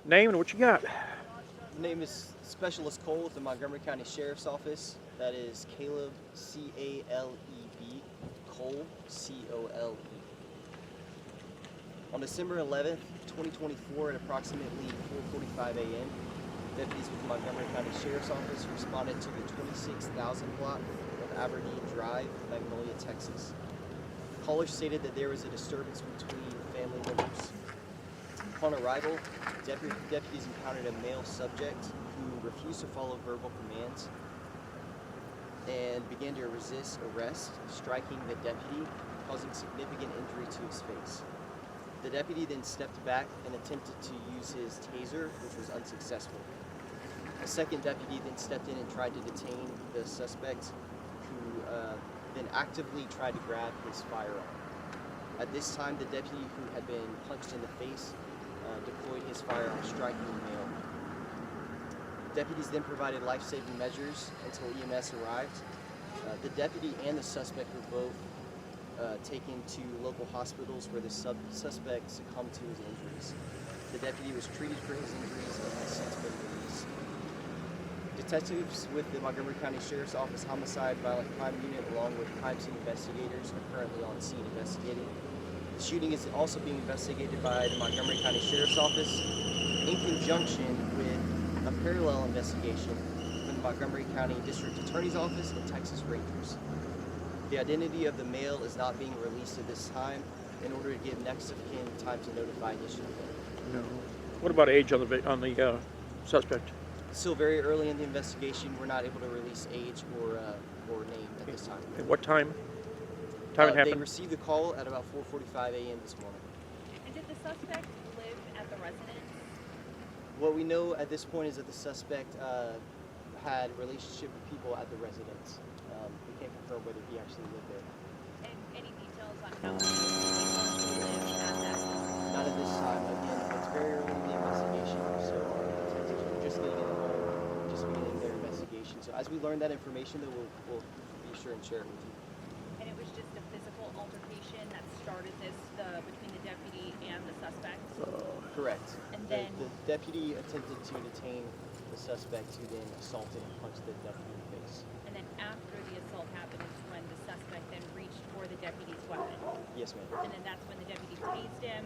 Name and what you got? My name is Specialist Cole with the Montgomery County Sheriff's Office. That is Caleb, C-A-L-E-B, Cole, C-O-L-E. On December 11th, 2024 at approximately 4:45 a.m., deputies with the Montgomery County Sheriff's Office responded to the 26,000 block of Aberdeen Drive, Magnolia, Texas. Callers stated that there was a disturbance between family members. Upon arrival, deputies encountered a male subject who refused to follow verbal commands and began to resist arrest, striking the deputy, causing significant injury to his face. The deputy then stepped back and attempted to use his TASER, which was unsuccessful. A second deputy then stepped in and tried to detain the suspect, who then actively tried to grab his firearm. At this time, the deputy who had been punched in the face deployed his firearm, striking the male. Deputies then provided life-saving measures until EMS arrived. The deputy and the suspect were both taken to local hospitals where the suspect succumbed to his injuries. The deputy was treated for his injuries and has since been released. Detectives with the Montgomery County Sheriff's Office Homicide Violent Crime Unit, along with crime scene investigators, are currently on scene investigating. The shooting is also being investigated by the Montgomery County Sheriff's Office in conjunction with a parallel investigation from the Montgomery County District Attorney's Office and Texas Rangers. The identity of the male is not being released at this time in order to give next of kin time to notify additional. No. What about age on the suspect? Still very early in the investigation. We're not able to release age or name at this time. At what time? It They happened? received the call at about 4:45 a.m. this morning. And did the suspect live at the residence? What we know at this point is that the suspect had a relationship with people at the residence. We can't confirm whether he actually lived there. And any details on how long he lived at that home? Not at this time. Again, it's very early in the investigation, so detectives are just getting in the home, just beginning their investigation. So as we learn that information, though, we'll be sure and share it with you. And it was just a physical altercation that started this between the deputy and the suspect? Correct. And then the deputy attempted to detain the suspect, who then assaulted and punched the deputy in the face. And then after the assault happened is when the suspect then reached for the deputy's weapon. Yes, ma'am. And then that's when the deputy tased him,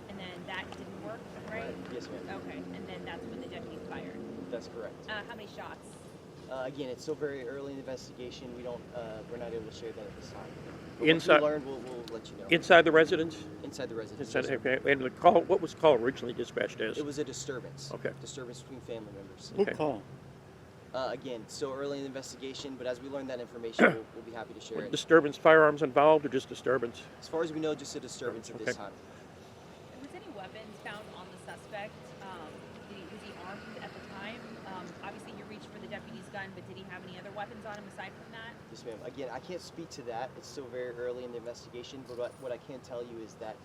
and then that didn't work, right? Yes, ma'am. Okay, and then that's when the deputy fired. That's correct. How many shots? Again, it's still very early in the investigation. We're not able to share that at this time. But Inside, once we learn, we'll let you know. inside the residence? Inside the residence. Inside, Yes, sir. okay. And the call, what was the call originally dispatched as? It was a disturbance. Okay. Disturbance between family members. Okay. Who called? Again, still early in the investigation, but as we learn that information, we'll be happy to share it. Disturbance, firearms involved, or just disturbance? As far as we know, just a disturbance at this Okay. time. Was any weapons found on the suspect? Was he armed at the time? Obviously, you reached for the deputy's gun, but did he have any other weapons on him aside from that? Yes, ma'am. Again, I can't speak to that. It's still very early in the investigation, but what I can tell you is that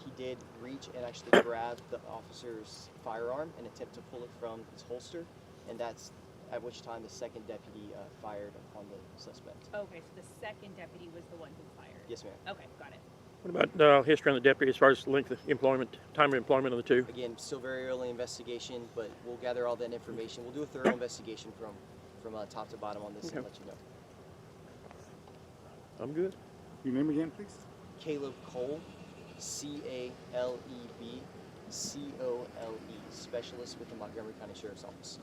he did reach and actually grab the officer's firearm and attempt to pull it from his holster, and that's at which time the second deputy fired upon the suspect. Okay, so the second deputy was the one who fired. Yes, ma'am. Okay, got it. What about history on the deputy as far as length of employment, time of employment of the two? Again, still very early investigation, but we'll gather all that information. We'll do a thorough investigation from top to bottom on this and let you know. I'm good. Your name again, please? Caleb Cole, C-A-L-E-B, C-O-L-E, Specialist with the Montgomery County Sheriff's Office.